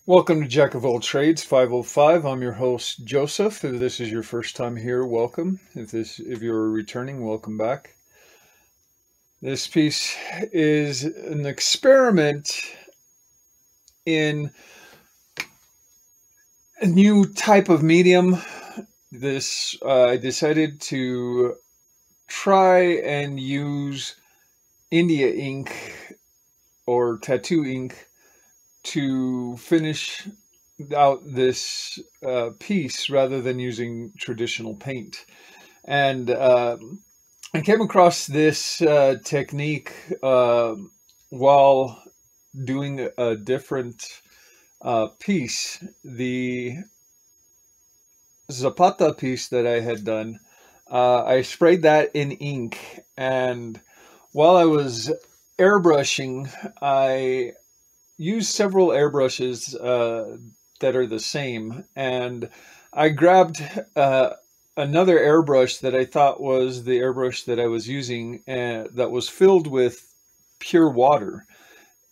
Welcome to Jack of All Trades 505. I'm your host Joseph. If this is your first time here, welcome. If you're returning, welcome back. This piece is an experiment in a new type of medium. I decided to try and use India ink or tattoo ink to finish out this piece rather than using traditional paint. And I came across this technique while doing a different piece. The Zapata piece that I had done, I sprayed that in ink, and while I was airbrushing, I used several airbrushes that are the same, and I grabbed another airbrush that I thought was the airbrush that I was using, that was filled with pure water.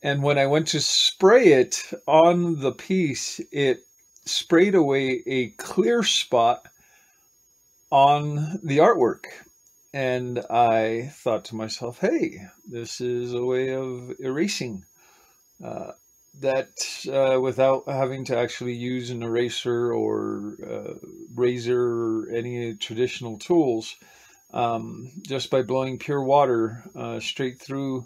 And when I went to spray it on the piece, it sprayed away a clear spot on the artwork. And I thought to myself, hey, this is a way of erasing that without having to actually use an eraser or razor or any traditional tools. Just by blowing pure water straight through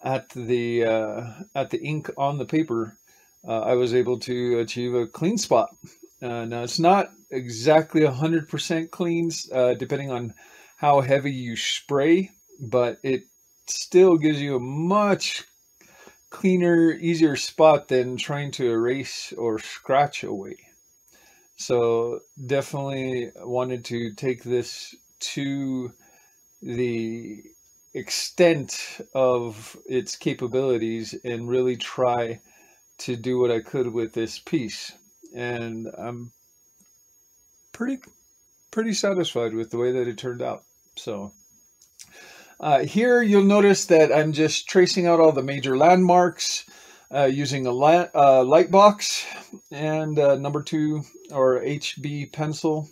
at the ink on the paper, I was able to achieve a clean spot. Now it's not exactly 100% clean, depending on how heavy you spray, but it still gives you a much cleaner, easier spot than trying to erase or scratch away. So definitely wanted to take this to the extent of its capabilities and really try to do what I could with this piece. And I'm pretty satisfied with the way that it turned out. So here you'll notice that I'm just tracing out all the major landmarks using a light box and number 2 or HB pencil.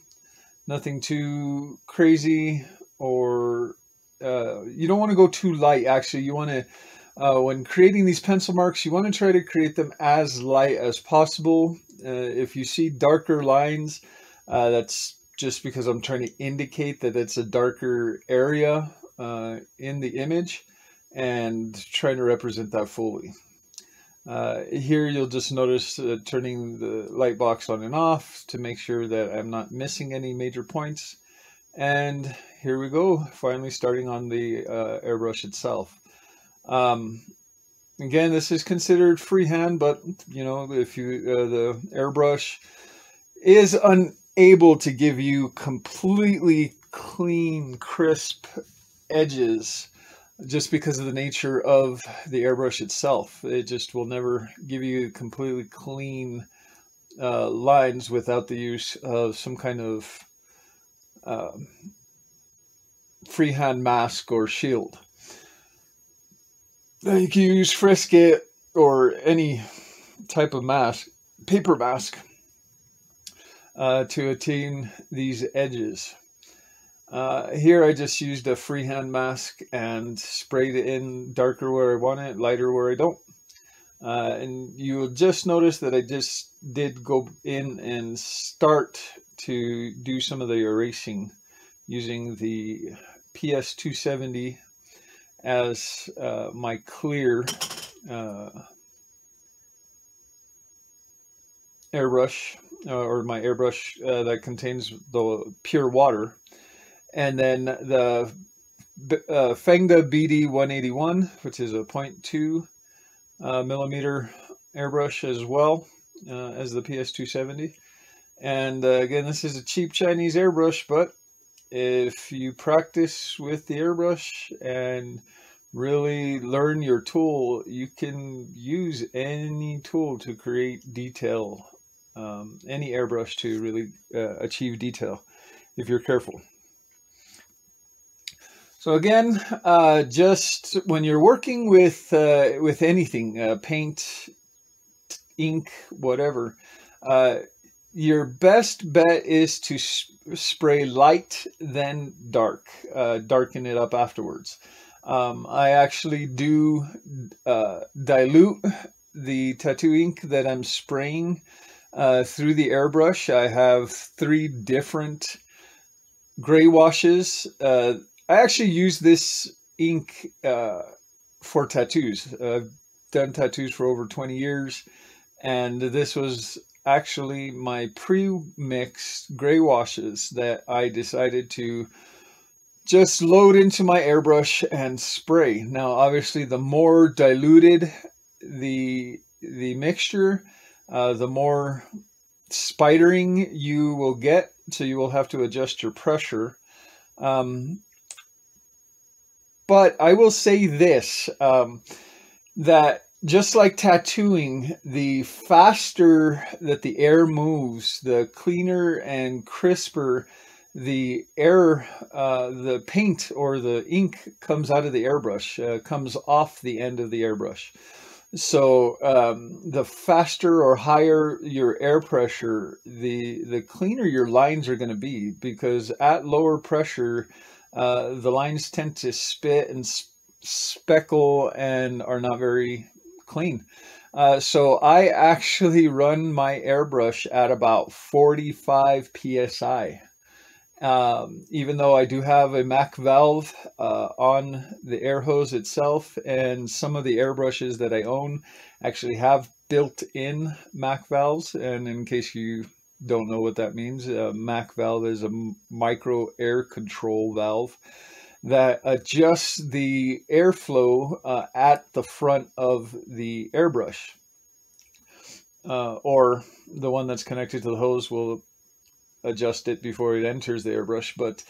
Nothing too crazy, or you don't want to go too light. Actually, you want to, when creating these pencil marks, you want to try to create them as light as possible. If you see darker lines, that's just because I'm trying to indicate that it's a darker area in the image and trying to represent that fully. Here you'll just notice turning the light box on and off to make sure that I'm not missing any major points. And here we go, finally starting on the airbrush itself. Again, this is considered freehand, but you know, if you the airbrush is unable to give you completely clean, crisp edges just because of the nature of the airbrush itself. It just will never give you completely clean lines without the use of some kind of freehand mask or shield. You can use Frisket or any type of mask, paper mask, to attain these edges. Here I just used a freehand mask and sprayed it in darker where I want it, lighter where I don't. And you'll just notice that I just did go in and start to do some of the erasing using the PS270 as my clear airbrush, or my airbrush that contains the pure water. And then the Fengda BD181, which is a 0.2 millimeter airbrush as well as the PS270. And again, this is a cheap Chinese airbrush, but if you practice with the airbrush and really learn your tool, you can use any tool to create detail, any airbrush to really achieve detail if you're careful. So again, just when you're working with anything, paint, ink, whatever, your best bet is to spray light, then dark, darken it up afterwards. I actually do dilute the tattoo ink that I'm spraying through the airbrush. I have 3 different gray washes. I actually use this ink for tattoos. I've done tattoos for over 20 years, and this was actually my pre-mixed gray washes that I decided to just load into my airbrush and spray. Now, obviously, the more diluted the mixture, the more spidering you will get, so you will have to adjust your pressure. But I will say this, that just like tattooing, the faster that the air moves, the cleaner and crisper the air, the paint or the ink comes out of the airbrush, comes off the end of the airbrush. So the faster or higher your air pressure, the cleaner your lines are going to be, because at lower pressure, the lines tend to spit and speckle and are not very clean. So I actually run my airbrush at about 45 psi. Even though I do have a Mac valve on the air hose itself, and some of the airbrushes that I own actually have built-in Mac valves. And in case you don't know what that means, a Mac valve is a micro air control valve that adjusts the airflow at the front of the airbrush. Or the one that's connected to the hose will adjust it before it enters the airbrush. But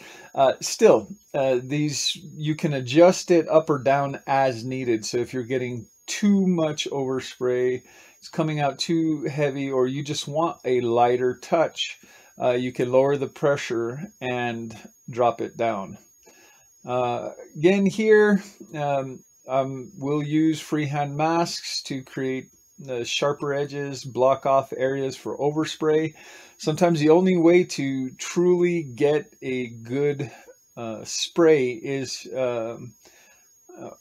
still, these, you can adjust it up or down as needed. So if you're getting too much overspray, it's coming out too heavy, or you just want a lighter touch, you can lower the pressure and drop it down. Again, here we'll use freehand masks to create sharper edges, block off areas for overspray. Sometimes the only way to truly get a good spray is,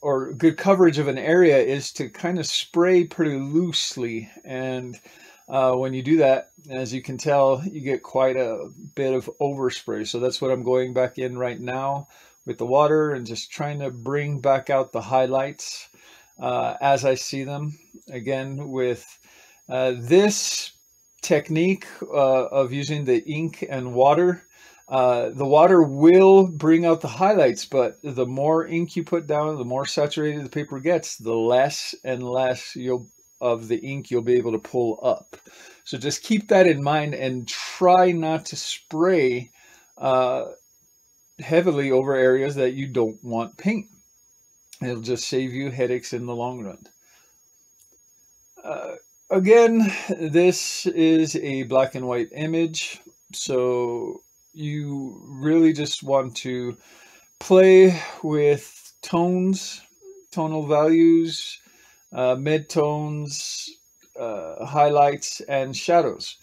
or good coverage of an area, is to kind of spray pretty loosely. And when you do that, as you can tell, you get quite a bit of overspray. So that's what I'm going back in right now with the water, and just trying to bring back out the highlights as I see them. Again, with this technique of using the ink and water, the water will bring out the highlights, but the more ink you put down, the more saturated the paper gets, the less and less of the ink you'll be able to pull up. So just keep that in mind, and try not to spray heavily over areas that you don't want paint. It'll just save you headaches in the long run. Again, this is a black and white image, so you really just want to play with tones, tonal values, midtones, highlights, and shadows.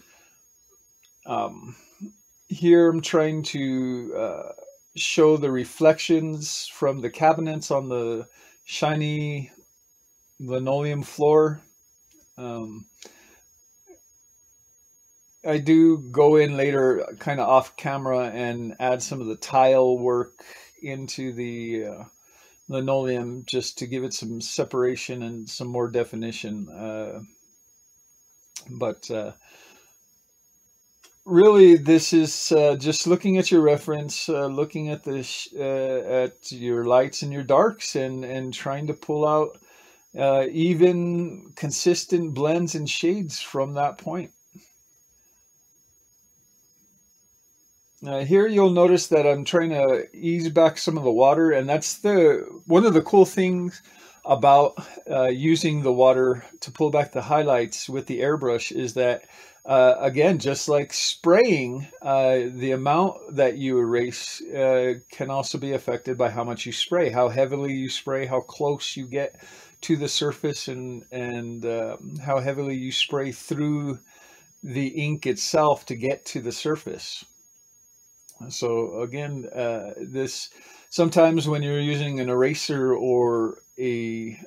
Here I'm trying to show the reflections from the cabinets on the shiny linoleum floor. I do go in later kind of off camera and add some of the tile work into the linoleum, just to give it some separation and some more definition. But really, this is just looking at your reference, looking at the at your lights and your darks, and trying to pull out even consistent blends and shades from that point. Here you'll notice that I'm trying to ease back some of the water, and that's one of the cool things about using the water to pull back the highlights with the airbrush, is that again, just like spraying, the amount that you erase can also be affected by how much you spray, how heavily you spray, how close you get to the surface, and how heavily you spray through the ink itself to get to the surface. So again, this sometimes when you're using an eraser or a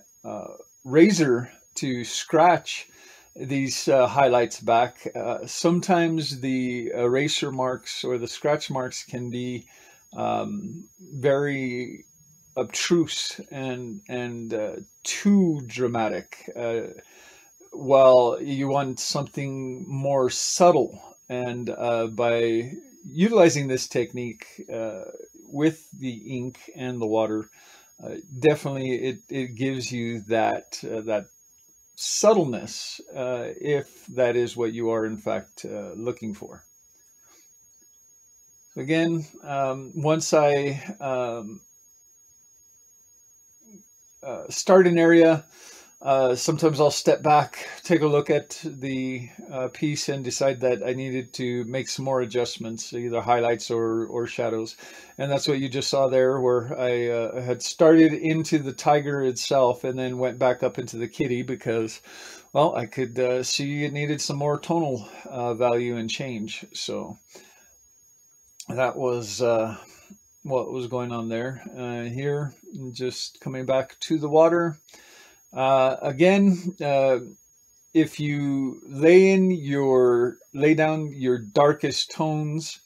razor to scratch these highlights back, sometimes the eraser marks or the scratch marks can be very obtruse and too dramatic, while you want something more subtle. And by utilizing this technique with the ink and the water, definitely it gives you that subtleness, if that is what you are in fact looking for. Again, once I start an area, sometimes I'll step back, take a look at the piece, and decide that I needed to make some more adjustments, either highlights or shadows. And that's what you just saw there, where I had started into the tiger itself and then went back up into the kitty because, well, I could see it needed some more tonal value and change. So that was what was going on there. Here, just coming back to the water. Again, if you lay down your darkest tones,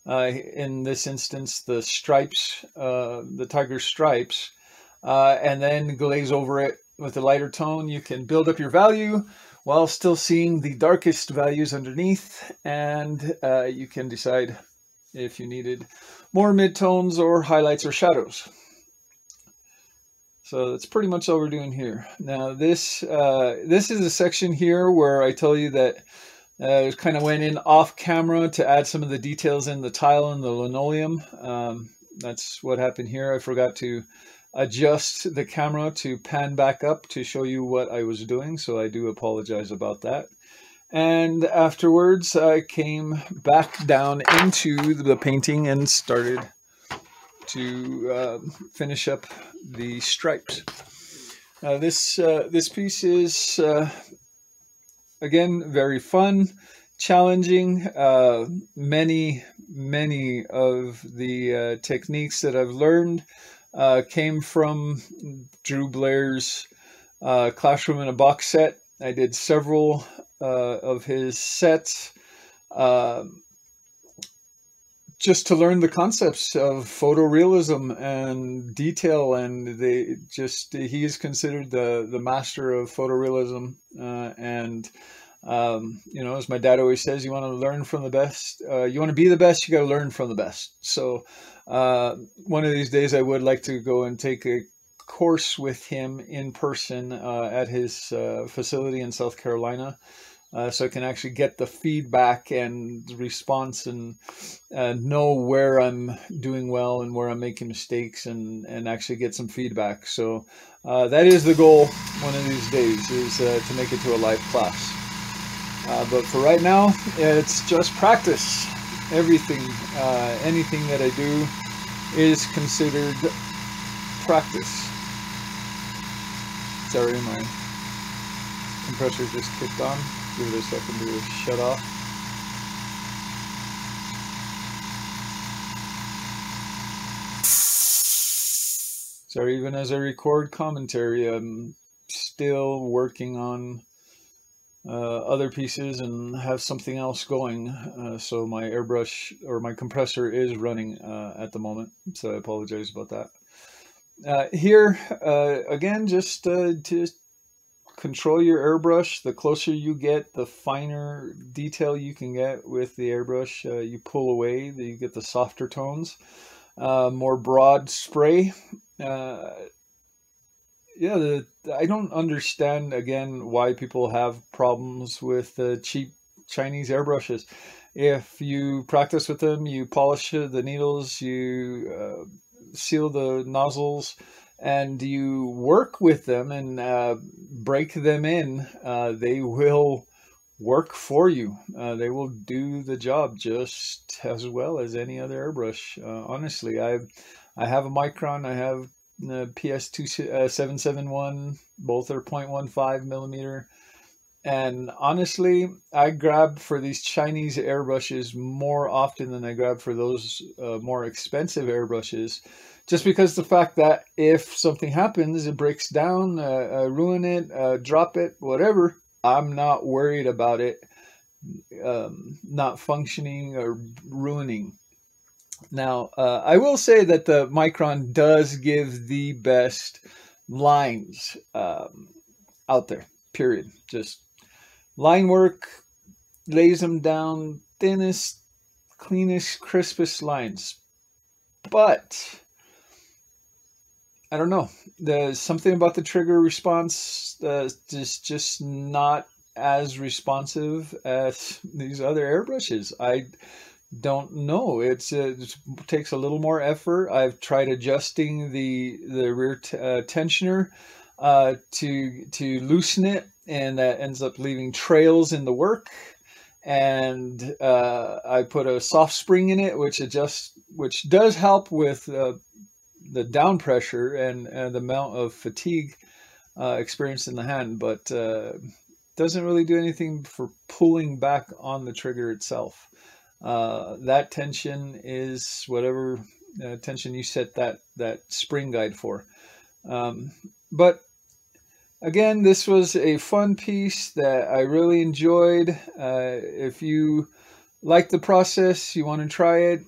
in this instance, the stripes, the tiger stripes, and then glaze over it with a lighter tone, you can build up your value while still seeing the darkest values underneath, and you can decide if you needed more midtones or highlights or shadows. So that's pretty much all we're doing here. Now this is a section here where I tell you that I kind of went in off camera to add some of the details in the tile and the linoleum. That's what happened here. I forgot to adjust the camera to pan back up to show you what I was doing, so I do apologize about that. And afterwards, I came back down into the painting and started to finish up the stripes. This piece is again very fun, challenging. Many of the techniques that I've learned came from Drew Blair's Classroom in a Box set. I did several of his sets just to learn the concepts of photorealism and detail, and he is considered the master of photorealism. And you know, as my dad always says, you want to learn from the best. You want to be the best, you got to learn from the best. So one of these days I would like to go and take a course with him in person at his facility in South Carolina, so I can actually get the feedback and response and know where I'm doing well and where I'm making mistakes, and actually get some feedback. So that is the goal one of these days, is to make it to a live class. But for right now, it's just practice. Everything, anything that I do is considered practice. Sorry, my compressor just kicked on. Give it a second to shut off. Sorry, even as I record commentary, I'm still working on other pieces and have something else going. So my airbrush or my compressor is running at the moment. So I apologize about that. Here, again, just control your airbrush. The closer you get, the finer detail you can get with the airbrush. You pull away, you get the softer tones. More broad spray. Yeah, I don't understand, again, why people have problems with cheap Chinese airbrushes. If you practice with them, you polish the needles, you seal the nozzles, and you work with them and break them in, they will work for you. They will do the job just as well as any other airbrush. Honestly, I have a Micron, I have PS2771. Both are 0.15 millimeter. And honestly, I grab for these Chinese airbrushes more often than I grab for those more expensive airbrushes, just because the fact that if something happens, it breaks down, ruin it, drop it, whatever, I'm not worried about it not functioning or ruining. Now, I will say that the Micron does give the best lines out there, period. Just line work, lays them down, thinnest, cleanest, crispest lines. But I don't know. There's something about the trigger response is just not as responsive as these other airbrushes. I don't know. It takes a little more effort. I've tried adjusting the rear tensioner to loosen it, and that ends up leaving trails in the work. And I put a soft spring in it, which does help with the down pressure and the amount of fatigue experienced in the hand, but doesn't really do anything for pulling back on the trigger itself. That tension is whatever tension you set that spring guide for. But again, this was a fun piece that I really enjoyed. If you like the process, you want to try it,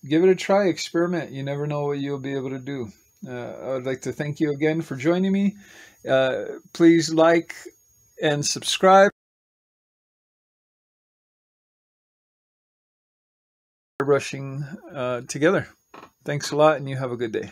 give it a try, experiment. You never know what you'll be able to do. I would like to thank you again for joining me. Please like and subscribe. Brushing together. Thanks a lot, and you have a good day.